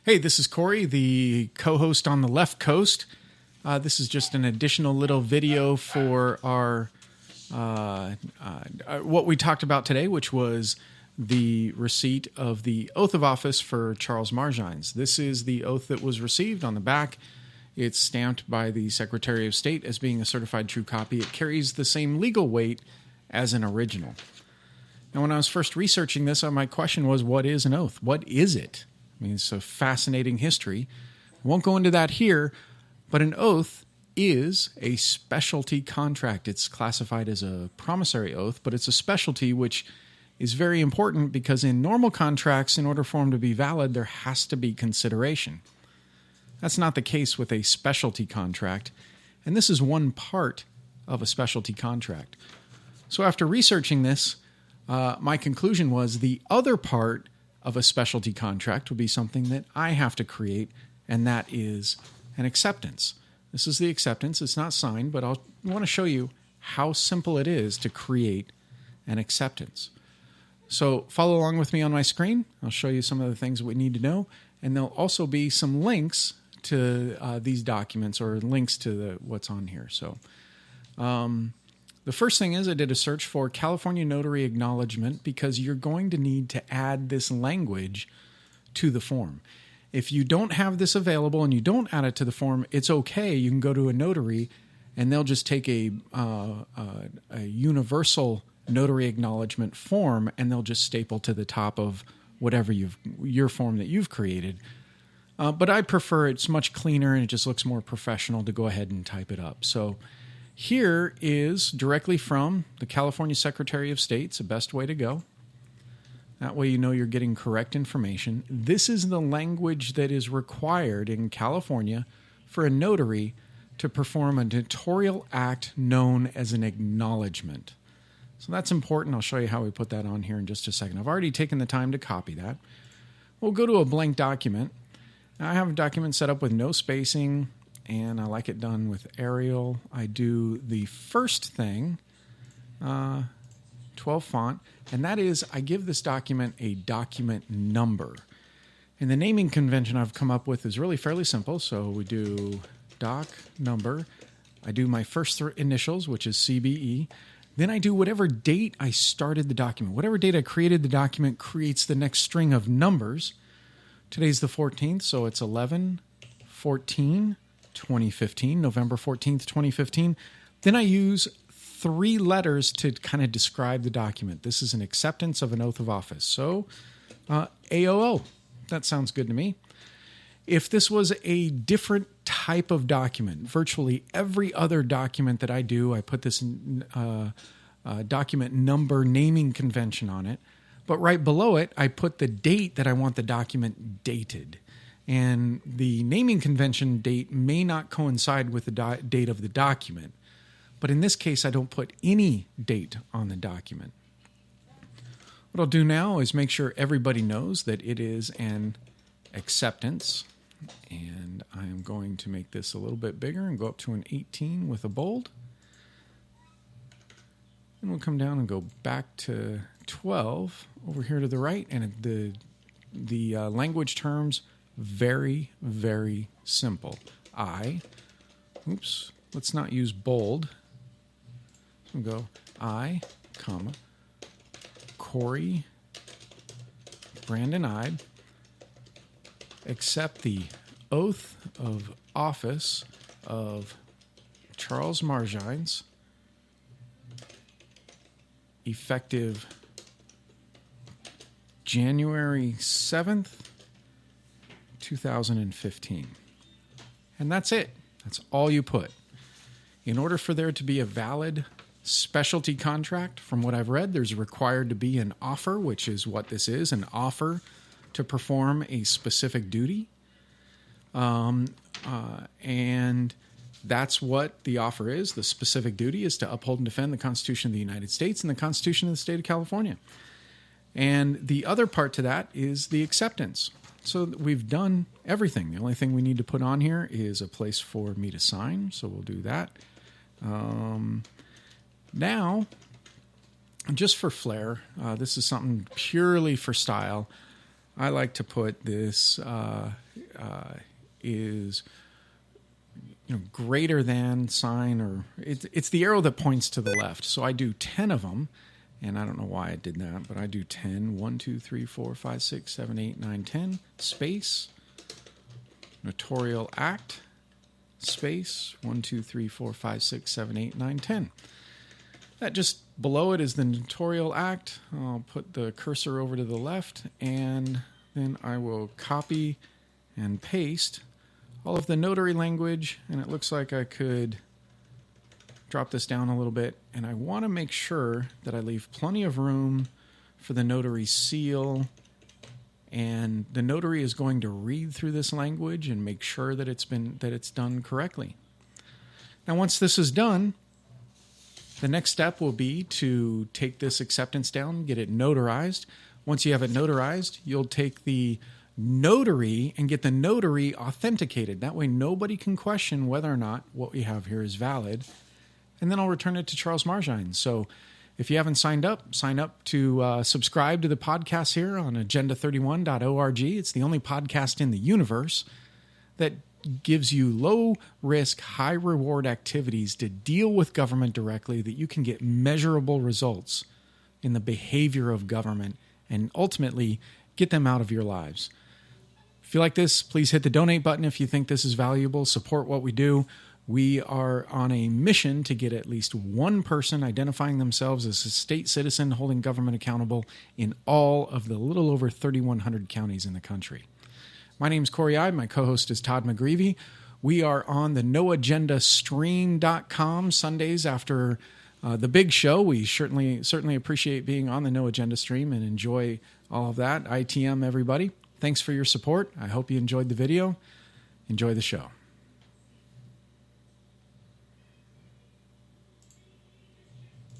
Hey, this is Corey, the co-host on the left coast. This is just an additional little video for our what we talked about today, which was the receipt of the oath of office for Charles Marjines. This is the oath that was received. On the back, it's stamped by the Secretary of State as being a certified true copy. It carries the same legal weight as an original. Now, when I was first researching this, my question was, what is an oath? What is it? I mean, it's a fascinating history. I won't go into that here, but an oath is a specialty contract. It's classified as a promissory oath, but it's a specialty, which is very important because in normal contracts, in order for them to be valid, there has to be consideration. That's not the case with a specialty contract, and this is one part of a specialty contract. So after researching this, my conclusion was the other part of a specialty contract would be something that I have to create, and that is an acceptance. This is the acceptance. It's not signed, but I want to show you how simple it is to create an acceptance. So follow along with me on my screen. I'll show you some of the things that we need to know, and there'll also be some links to these documents or links to what's on here. So the first thing is I did a search for California Notary Acknowledgement because you're going to need to add this language to the form. If you don't have this available and you don't add it to the form, it's okay. You can go to a notary and they'll just take a universal notary acknowledgement form and they'll just staple to the top of whatever your form that you've created. But I prefer it's much cleaner and it just looks more professional to go ahead and type it up. So here is directly from the California Secretary of State. It's the best way to go. That way you know you're getting correct information. This is the language that is required in California for a notary to perform a notarial act known as an acknowledgement. So that's important. I'll show you how we put that on here in just a second. I've already taken the time to copy that. We'll go to a blank document. Now I have a document set up with no spacing, and I like it done with Arial. I do the first thing, 12 font, and that is I give this document a document number. And the naming convention I've come up with is really fairly simple. So we do doc number. I do my first initials, which is CBE. Then I do whatever date I started the document. Whatever date I created the document creates the next string of numbers. Today's the 14th, so it's 11/14/2015, November 14th, 2015. Then I use 3 letters to kind of describe the document. This is an acceptance of an oath of office. So AOO, that sounds good to me. If this was a different type of document, virtually every other document that I do, I put this document number naming convention on it. But right below it, I put the date that I want the document dated. And the naming convention date may not coincide with the date of the document. But in this case, I don't put any date on the document. What I'll do now is make sure everybody knows that it is an acceptance. And I am going to make this a little bit bigger and go up to an 18 with a bold. And we'll come down and go back to 12 over here to the right. And the language terms, very, very simple. Let's not use bold. So we'll go I, comma, Corey, Brandon Ide, accept the oath of office of Charles Marjines, effective January 7th, 2015. And that's it. That's all you put. In order for there to be a valid specialty contract, from what I've read, there's required to be an offer, which is what this is, an offer to perform a specific duty. And that's what the offer is. The specific duty is to uphold and defend the Constitution of the United States and the Constitution of the State of California. And the other part to that is the acceptance. So we've done everything. The only thing we need to put on here is a place for me to sign. So we'll do that. Now, just for flair, this is something purely for style. I like to put this is greater than sign, or it's the arrow that points to the left. So I do 10 of them, and I don't know why I did that, but I do 10. 1, 2, 3, 4, 5, 6, 7, 8, 9, 10. Space. Notarial act. Space. 1, 2, 3, 4, 5, 6, 7, 8, 9, 10. That just below it is the notarial act. I'll put the cursor over to the left, and then I will copy and paste all of the notary language, and it looks like I could drop this down a little bit, and I want to make sure that I leave plenty of room for the notary seal, and the notary is going to read through this language and make sure that it's done correctly. Now, once this is done, the next step will be to take this acceptance down, get it notarized. Once you have it notarized, you'll take the notary and get the notary authenticated. That way nobody can question whether or not what we have here is valid. And then I'll return it to Charles Margine. So if you haven't signed up, sign up to subscribe to the podcast here on agenda31.org. It's the only podcast in the universe that gives you low-risk, high-reward activities to deal with government directly, that you can get measurable results in the behavior of government and ultimately get them out of your lives. If you like this, please hit the donate button if you think this is valuable. Support what we do. We are on a mission to get at least one person identifying themselves as a state citizen holding government accountable in all of the little over 3,100 counties in the country. My name is Corey Ide. My co-host is Todd McGreevy. We are on the noagendastream.com Sundays after the big show. We certainly appreciate being on the No Agenda stream and enjoy all of that. ITM, everybody. Thanks for your support. I hope you enjoyed the video. Enjoy the show.